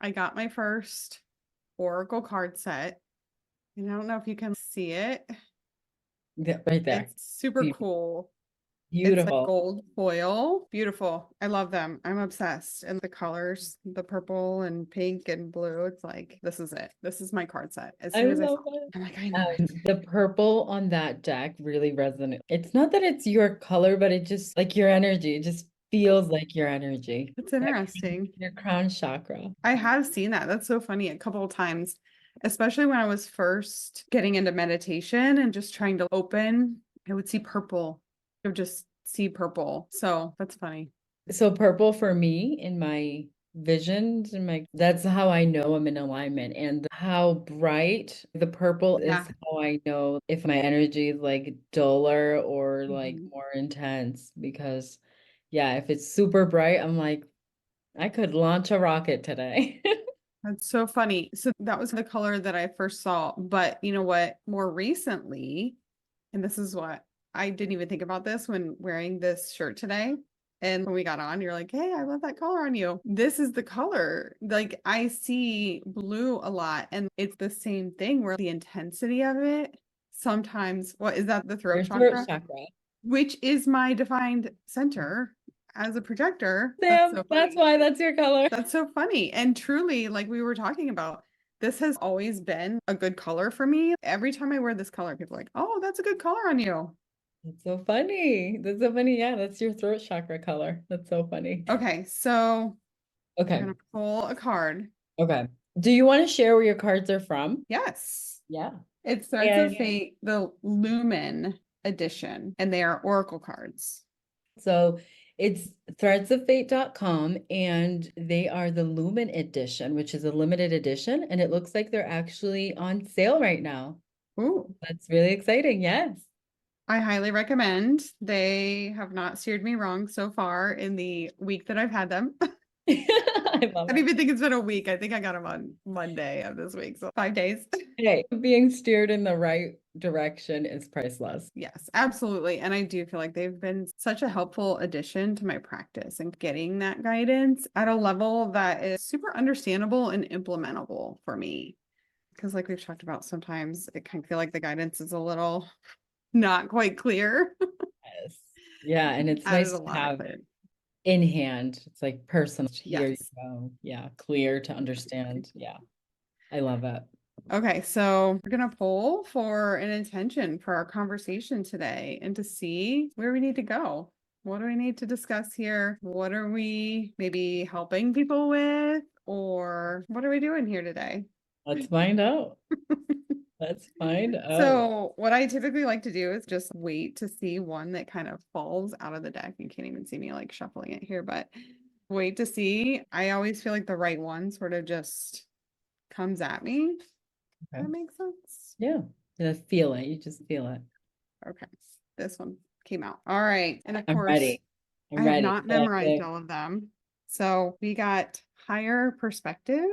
I got my first Oracle card set. And I don't know if you can see it. Yeah, right there. It's super cool. It's like Beautiful. gold foil. Beautiful. I love them. I'm obsessed. And the colors, the purple and pink and blue, it's like, this is it. This is my card set. As I soon as I saw love it, it. I'm like, I know it. The purple on that deck really resonates. It's not that it's your color, but it just like your energy. It just feels like your energy. It's That interesting. your crown chakra. I have seen that. That's so funny a couple of times, especially when I was first getting into meditation and just trying to open, I would see purple. I would just see purple. So that's funny. So purple for me in my visions and my that's how I know I'm in alignment. And how bright the purple is Yeah. how I know if my energy is like duller or like Mhm. more intense. Because yeah, if it's super bright, I'm like, I could launch a rocket today. That's so funny. So that was the color that I first saw. But you know what? More recently, and this is what I didn't even think about this when wearing this shirt today. And when we got on, you're like, hey, I love that color on you. This is the color. Like I see blue a lot, and it's the same thing where the intensity of it sometimes, what is that, the throat Your throat chakra? chakra. Which is my defined center as a projector. That's Sam, so that's funny. why that's your color. That's so funny. And truly, like we were talking about, this has always been a good color for me. Every time I wear this color, people are like, oh, that's a good color on you. That's so funny. That's so funny. Yeah, that's your throat chakra color. That's so funny. Okay, so we're Okay. gonna pull a card. Okay. Do you want to share where your cards are from? Yes. Yeah. It's Threads of And Fate, the Lumen edition, and they are Oracle cards. so it's threadsofate.com and they are the Lumen edition, which is a limited edition, and it looks like they're actually on sale right now. Ooh, That's really exciting. Yes. I highly recommend. They have not steered me wrong so far in the week that I've had them. I love I don't it. even think it's been a week. I think I got them on Monday of this week, so 5 days. Hey, being steered in the right direction is priceless. Yes, absolutely. And I do feel like they've been such a helpful addition to my practice and getting that guidance at a level that is super understandable and implementable for me. Because, like we've talked about, sometimes it can feel like the guidance is a little not quite clear. Yes. Yeah, and it's Added nice a to lot of have clarity. in hand. It's like personal. Here you Yes. go. Yeah, clear to understand. Yeah, I love it. Okay, so we're going to poll for an intention for our conversation today and to see where we need to go. What do we need to discuss here? What are we maybe helping people with? Or what are we doing here today? Let's find out. Let's find out. So, what I typically like to do is just wait to see one that kind of falls out of the deck. You can't even see me like shuffling it here, but wait to see. I always feel like the right one sort of just comes at me. Okay. That makes sense. Yeah. Yeah, feel it. You just feel it. Okay, this one came out. All right. And of I'm course, ready. I'm I have ready. not So I memorized feel all of them. So we got higher perspective,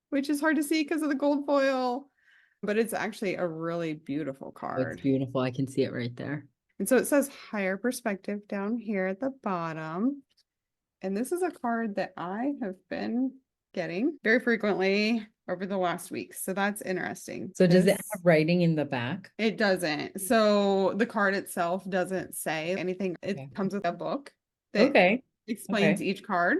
which is hard to see because of the gold foil, but it's actually a really beautiful it's card. beautiful. I can see it right there. And so it says higher perspective down here at the bottom. And this is a card that I have been getting very frequently over the last week. So that's interesting. So does it This have writing in the back? It doesn't. So the card itself doesn't say anything. It Okay. comes with a book that Okay. explains Okay. each card.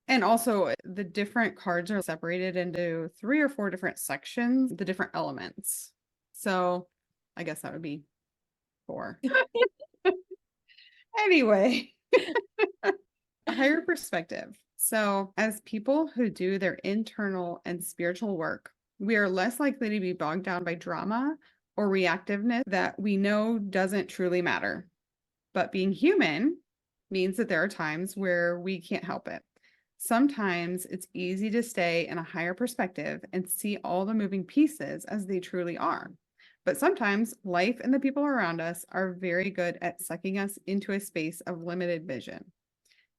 And also, the different cards are separated into 3 or 4 different sections, the different elements. So I guess that would be 4. Anyway, a higher perspective. So, as people who do their internal and spiritual work, we are less likely to be bogged down by drama or reactiveness that we know doesn't truly matter. But being human means that there are times where we can't help it. Sometimes it's easy to stay in a higher perspective and see all the moving pieces as they truly are. But sometimes life and the people around us are very good at sucking us into a space of limited vision.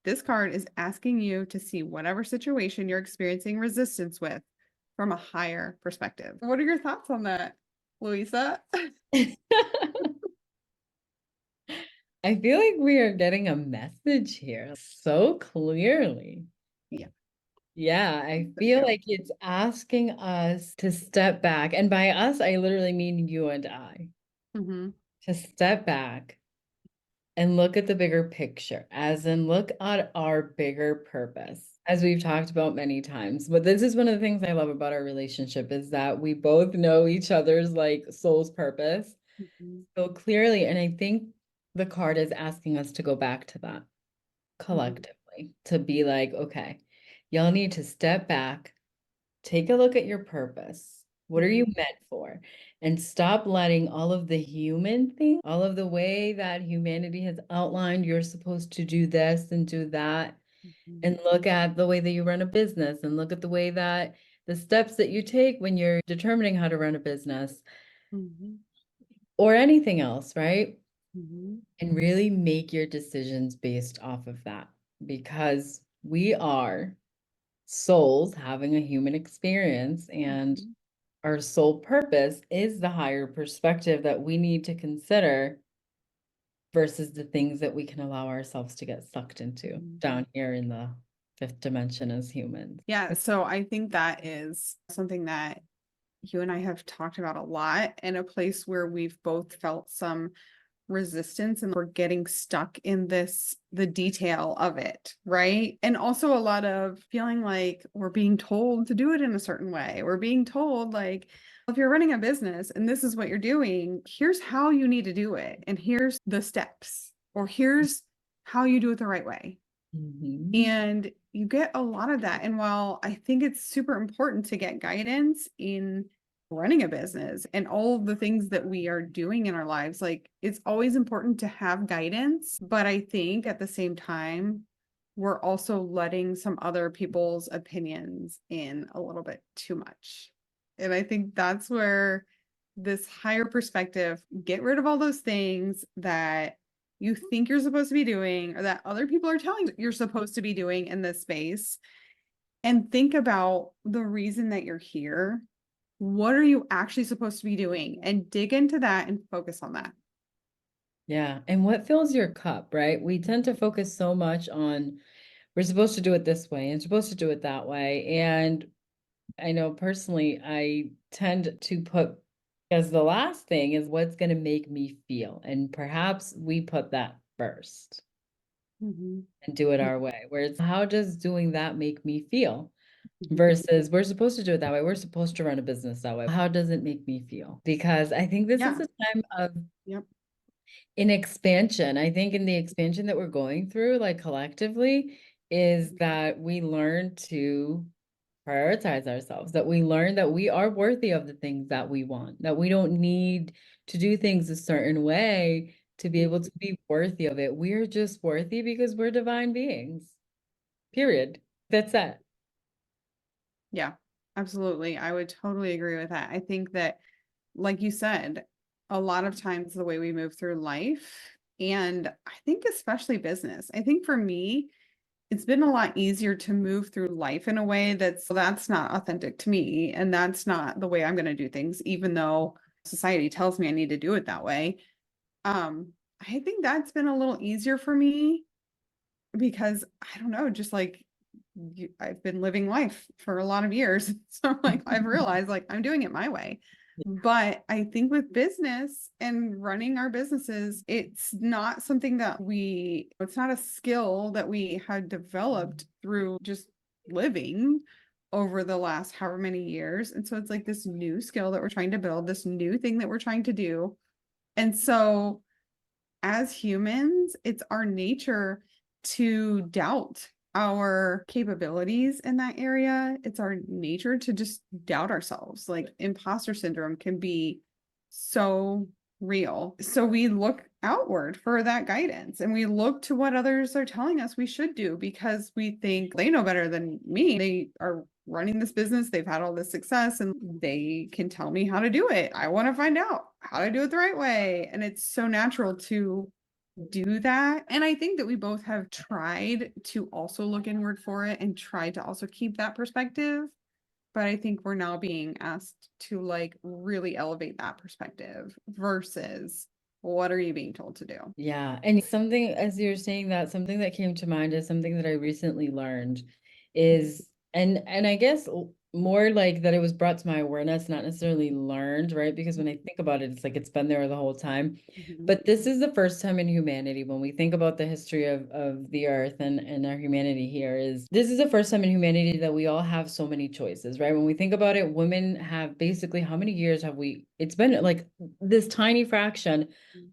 This card is asking you to see whatever situation you're experiencing resistance with from a higher perspective. What are your thoughts on that, Louisa? I feel like we are getting a message here so clearly. Yeah. Yeah, I So feel true. like it's asking us to step back. And by us, I literally mean you and I, Mhm, to step back and look at the bigger picture, as in look at our bigger purpose, as we've talked about many times. But this is one of the things I love about our relationship is that we both know each other's like soul's purpose mhm, so clearly. And I think the card is asking us to go back to that mhm, collectively, to be like, okay, y'all need to step back, take a look at your purpose. What are you mhm, meant for? And stop letting all of the human thing, all of the way that humanity has outlined, you're supposed to do this and do that, mhm, and look at the way that you run a business and look at the way that the steps that you take when you're determining how to run a business mhm, or anything else, right? mhm, And really make your decisions based off of that because we are souls having a human experience, and mhm, our sole purpose is the higher perspective that we need to consider versus the things that we can allow ourselves to get sucked into mhm. down here in the fifth dimension as humans. Yeah, so I think that is something that you and I have talked about a lot, and a place where we've both felt some resistance and we're getting stuck in the detail of it, right? And also a lot of feeling like we're being told to do it in a certain way. We're being told, like, if you're running a business and this is what you're doing, here's how you need to do it, and here's the steps, or here's how you do it the right way. Mhm. And you get a lot of that. And while I think it's super important to get guidance in running a business and all the things that we are doing in our lives, like it's always important to have guidance. But I think at the same time, we're also letting some other people's opinions in a little bit too much. And I think that's where this higher perspective, get rid of all those things that you think you're supposed to be doing or that other people are telling you you're supposed to be doing in this space, and think about the reason that you're here. What are you actually supposed to be doing? And dig into that and focus on that. Yeah. And what fills your cup, right? We tend to focus so much on we're supposed to do it this way and supposed to do it that way. And I know personally, I tend to put as the last thing is what's going to make me feel. And perhaps we put that first Mhm. and do it Yeah. our way, where it's how does doing that make me feel? Mhm. Versus we're supposed to do it that way. We're supposed to run a business that way. How does it make me feel? Because I think this is Yeah. a time of Yep. in expansion. I think in the expansion that we're going through, like collectively, is that we learn to prioritize ourselves, that we learn that we are worthy of the things that we want, that we don't need to do things a certain way to be able Mhm. to be worthy of it. We're just worthy because we're divine beings, period. That's it. Yeah, absolutely. I would totally agree with that. I think that, like you said, a lot of times the way we move through life, and I think especially business, I think for me, it's been a lot easier to move through life in a way that's not authentic to me, and that's not the way I'm going to do things, even though society tells me I need to do it that way. I think that's been a little easier for me because I don't know, just like I've been living life for a lot of years. So like I've realized like I'm doing it my way. But I think with business and running our businesses, it's not something that it's not a skill that we had developed through just living over the last however many years. And so it's like this new skill that we're trying to build, this new thing that we're trying to do. And so as humans, it's our nature to doubt our capabilities in that area. It's our nature to just doubt ourselves. Like imposter syndrome can be so real. So we look outward for that guidance and we look to what others are telling us we should do because we think they know better than me. They are running this business, they've had all this success, and they can tell me how to do it. I want to find out how to do it the right way. And it's so natural to do that. And I think that we both have tried to also look inward for it and tried to also keep that perspective. But I think we're now being asked to like really elevate that perspective versus what are you being told to do? Yeah. And something, as you're saying that, something that came to mind is something that I recently learned is And I guess more like that it was brought to my awareness, not necessarily learned, right? Because when I think about it, it's like it's been there the whole time. Mhm. But this is the first time in humanity, when we think about the history of the earth and our humanity here, is this is the first time in humanity that we all have so many choices, right? When we think about it, women have basically, how many years have we, it's been like this tiny fraction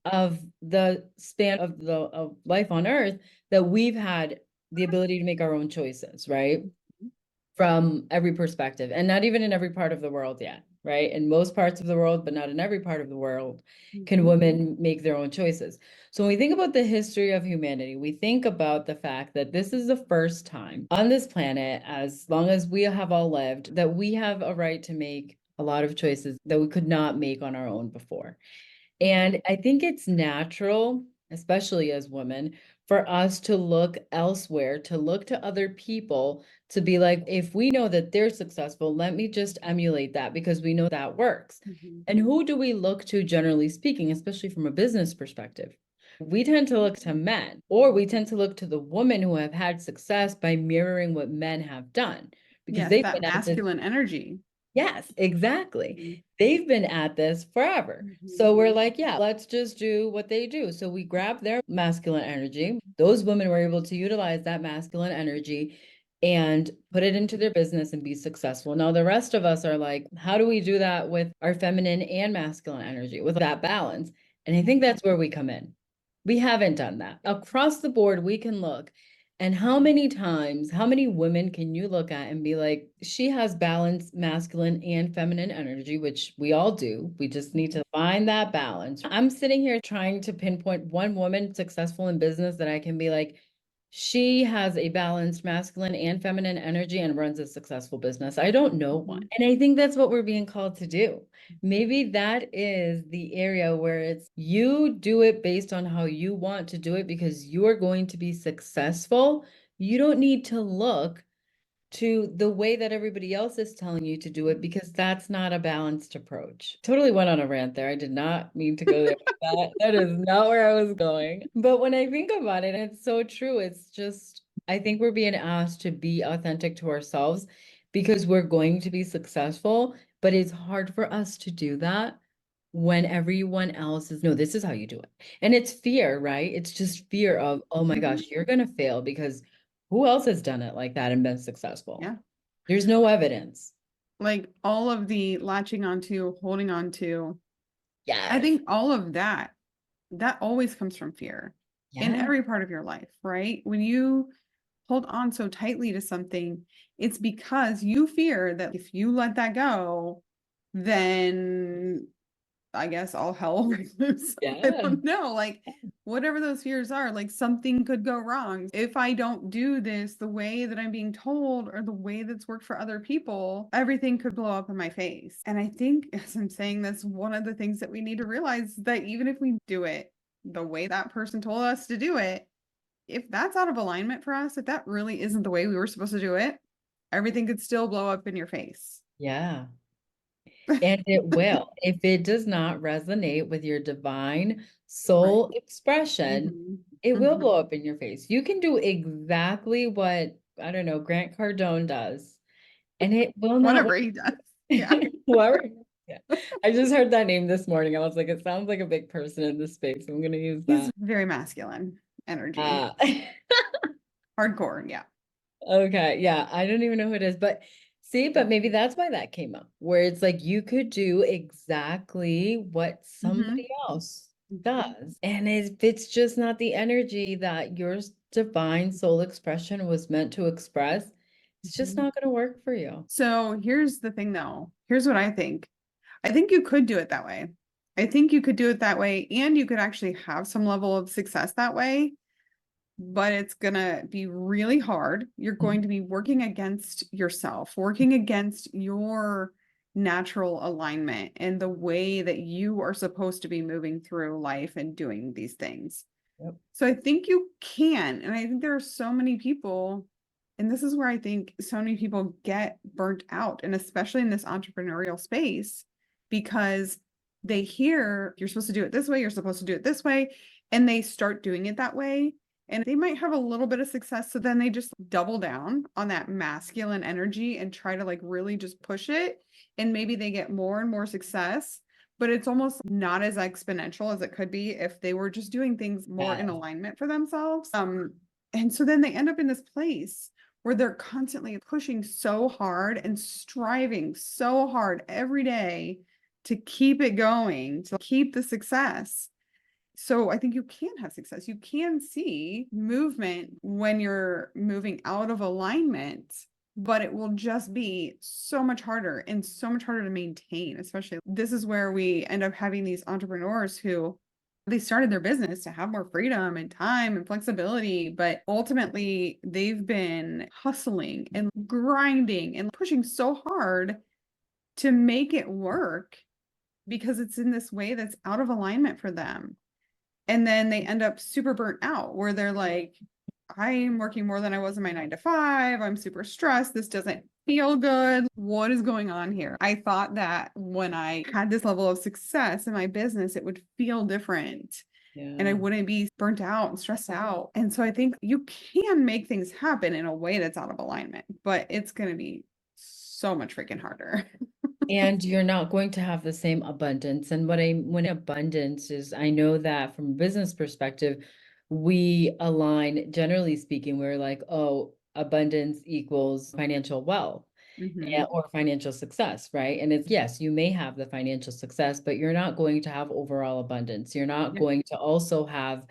of the span of the of life on earth that we've had the ability to make our own choices, right? From every perspective, and not even in every part of the world yet, right? In most parts of the world, but not in every part of the world, can Mhm. women make their own choices. So when we think about the history of humanity, we think about the fact that this is the first time on this planet, as long as we have all lived, that we have a right to make a lot of choices that we could not make on our own before. And I think it's natural, especially as women, for us to look elsewhere, to look to other people, to be like, if we know that they're successful, let me just emulate that because we know that works. Mhm. And who do we look to, generally speaking, especially from a business perspective? We tend to look to men, or we tend to look to the women who have had success by mirroring what men have done because Yes, they've that been at this. masculine energy. Yes, exactly. Mhm. They've been at this forever. Mhm. So we're like, yeah, let's just do what they do. So we grab their masculine energy. Those women were able to utilize that masculine energy and put it into their business and be successful. Now, the rest of us are like, how do we do that with our feminine and masculine energy, with that balance? And I think that's where we come in. We haven't done that. Across the board, we can look. And how many times, how many women can you look at and be like, she has balanced masculine and feminine energy, which we all do. We just need to find that balance. I'm sitting here trying to pinpoint one woman successful in business that I can be like, she has a balanced masculine and feminine energy and runs a successful business. I don't know one. Mhm. And I think that's what we're being called to do. Maybe that is the area where it's you do it based on how you want to do it because you're going to be successful. You don't need to look to the way that everybody else is telling you to do it because that's not a balanced approach. Totally went on a rant there. I did not mean to go there. That is not where I was going. But when I think about it, it's so true. It's just, I think we're being asked to be authentic to ourselves because we're going to be successful, but it's hard for us to do that when everyone else is, no, this is how you do it. And it's fear, right? It's just fear of, oh my Mhm. gosh, you're going to fail because who else has done it like that and been successful? Yeah. There's no evidence. Like all of the latching onto, holding on to, I Yes. think all of that, that always comes from fear in Yeah. every part of your life, right? When you hold on so tightly to something, it's because you fear that if you let that go, then I guess all hell will break loose. I Yeah. don't know. Like, whatever those fears are, like something could go wrong. If I don't do this the way that I'm being told or the way that's worked for other people, everything could blow up in my face. And I think, as I'm saying, that's one of the things that we need to realize that even if we do it the way that person told us to do it, if that's out of alignment for us, if that really isn't the way we were supposed to do it, everything could still blow up in your face. Yeah. And it will. If it does not resonate with your divine Right. soul expression, Hmm. it will Hmm. blow up in your face. You can do exactly what, I don't know, Grant Cardone does, and it will not Whatever work. he does. Yeah. Whoever. Yeah. I just heard that name this morning. I was like, it sounds like a big person in this space. I'm gonna use He's that. very masculine energy. Uh Hardcore, yeah. Okay, yeah, I don't even know who it is, but see, but maybe that's why that came up, where it's like you could do exactly what Hmm. somebody else does. And if it's just not the energy that your divine soul expression was meant to express, it's just Hmm. not going to work for you. So here's the thing though. Here's what I think. I think you could do it that way. I think you could do it that way, and you could actually have some level of success that way, but it's gonna be really hard. You're Mhm. going to be working against yourself, working against your natural alignment and the way that you are supposed to be moving through life and doing these things. Yep. So I think you can. And I think there are so many people, and this is where I think so many people get burnt out, and especially in this entrepreneurial space, because they hear you're supposed to do it this way, you're supposed to do it this way, and they start doing it that way. and they might have a little bit of success. So then they just double down on that masculine energy and try to like really just push it. And maybe they get more and more success, but it's almost not as exponential as it could be if they were just doing things more in Yeah. alignment for themselves. And so then they end up in this place where they're constantly pushing so hard and striving so hard every day to keep it going, to keep the success. So I think you can have success. You can see movement when you're moving out of alignment, but it will just be so much harder and so much harder to maintain. Especially this is where we end up having these entrepreneurs who they started their business to have more freedom and time and flexibility, but ultimately they've been hustling and grinding and pushing so hard to make it work because it's in this way that's out of alignment for them. And then they end up super burnt out where they're like, I'm working more than I was in my 9 to 5. I'm super stressed. This doesn't feel good. What is going on here? I thought that when I had this level of success in my business, it would feel different and I Yeah. wouldn't be burnt out and stressed out. And so I think you can make things happen in a way that's out of alignment, but it's going to be so much freaking harder. And you're not going to have the same abundance. And when abundance is, I know that from a business perspective, we align, generally speaking, we're like, oh, abundance equals financial wealth. Mhm. Or financial success, right? And it's yes, you may have the financial success, but you're not going to have overall abundance. You're not Yeah. going to also have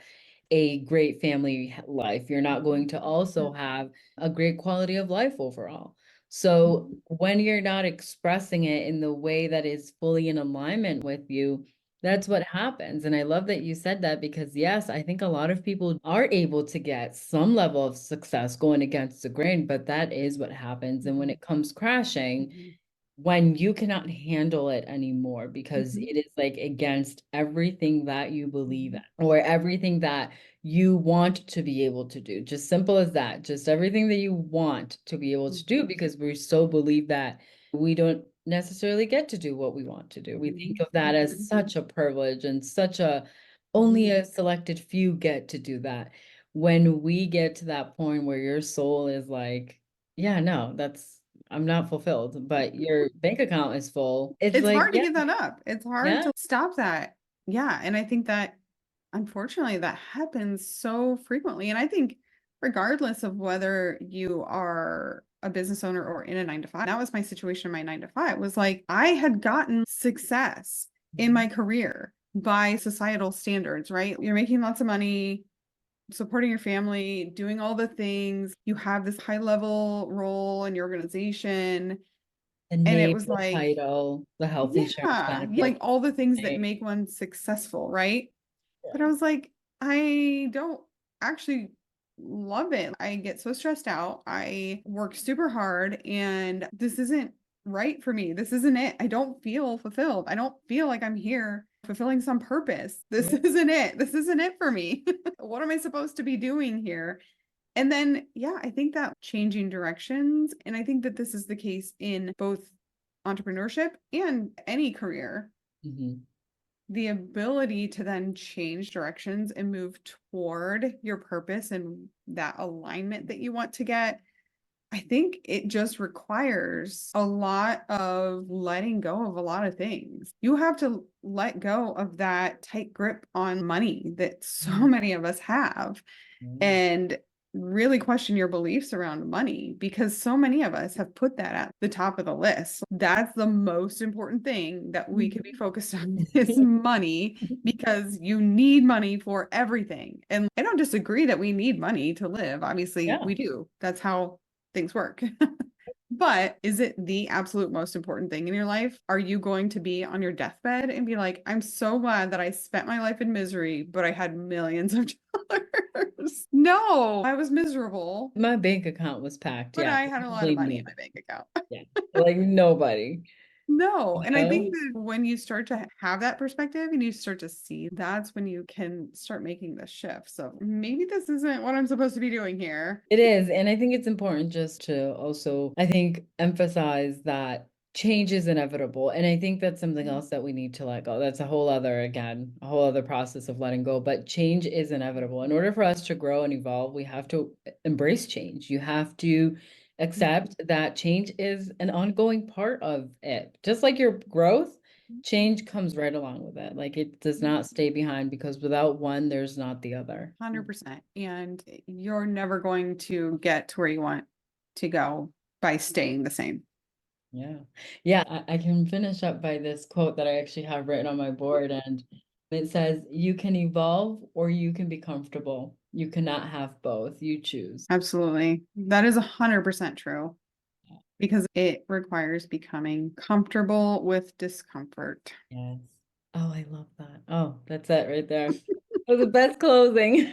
a great family life. You're not going to also have a great quality of life overall. So when you're not expressing it in the way that is fully in alignment with you, that's what happens. And I love that you said that because, yes, I think a lot of people are able to get some level of success going against the grain, but that is what happens. And when it comes crashing, Mhm. when you cannot handle it anymore because Mhm. it is like against everything that you believe in or everything that you want to be able to do. Just simple as that. Just everything that you want to be able to do because we so believe that we don't necessarily get to do what we want to do. We think Mhm. of that as such a privilege and such a only Mhm. a selected few get to do that. When we get to that point where your soul is like, yeah, no, that's I'm not fulfilled, but your bank account is full. It's It's like, hard to yeah, give that up. It's hard yeah, to stop that. Yeah, and I think that unfortunately that happens so frequently. And I think regardless of whether you are a business owner or in a 9 to 5, that was my situation in my 9 to 5 was like I had gotten success in mhm, my career by societal standards, right? You're making lots of money, supporting your family, doing all the things. You have this high level role in your organization. the And it name, was the like, title, the health insurance yeah, like benefits, all the things that right? make one successful, right? But I Yeah. was like, I don't actually love it. I get so stressed out. I work super hard and this isn't right for me. This isn't it. I don't feel fulfilled. I don't feel like I'm here fulfilling some purpose. This Yeah. isn't it. This isn't it for me. What am I supposed to be doing here? And then, yeah, I think that changing directions, and I think that this is the case in both entrepreneurship and any career, Mhm. the ability to then change directions and move toward your purpose and that alignment that you want to get. I think it just requires a lot of letting go of a lot of things. You have to let go of that tight grip on money that so Mhm. many of us have Mhm. and really question your beliefs around money because so many of us have put that at the top of the list. That's the most important thing that we can be focused on is money because you need money for everything. And I don't disagree that we need money to live. Obviously, Yeah. we do. That's how things work. But is it the absolute most important thing in your life? Are you going to be on your deathbed and be like, I'm so glad that I spent my life in misery, but I had millions of dollars? No, I was miserable, My bank account was packed. but Yeah. I had a lot of Blame money in me. my bank account. Yeah. Like nobody, No. you And I think know? that when you start to have that perspective and you start to see, that's when you can start making the shift. So maybe this isn't what I'm supposed to be doing here. It is. And I think it's important just to also, I think, emphasize that change is inevitable. And I think that's something else that we need to let go. That's a whole other, again, a whole other process of letting go, but change is inevitable. In order for us to grow and evolve, we have to embrace change. You have to accept that change is an ongoing part of it. Just like your growth, change comes right along with it. Like it does not stay behind, because without one, there's not the other. 100%. And you're never going to get to where you want to go by staying the same. Yeah. Yeah, I can finish up by this quote that I actually have written on my board, and it says, "You can evolve or you can be comfortable. You cannot have both. You choose." Absolutely. That is 100% true because it requires becoming comfortable with discomfort. Yes. Oh, I love that. Oh, that's it right there. That was the best closing.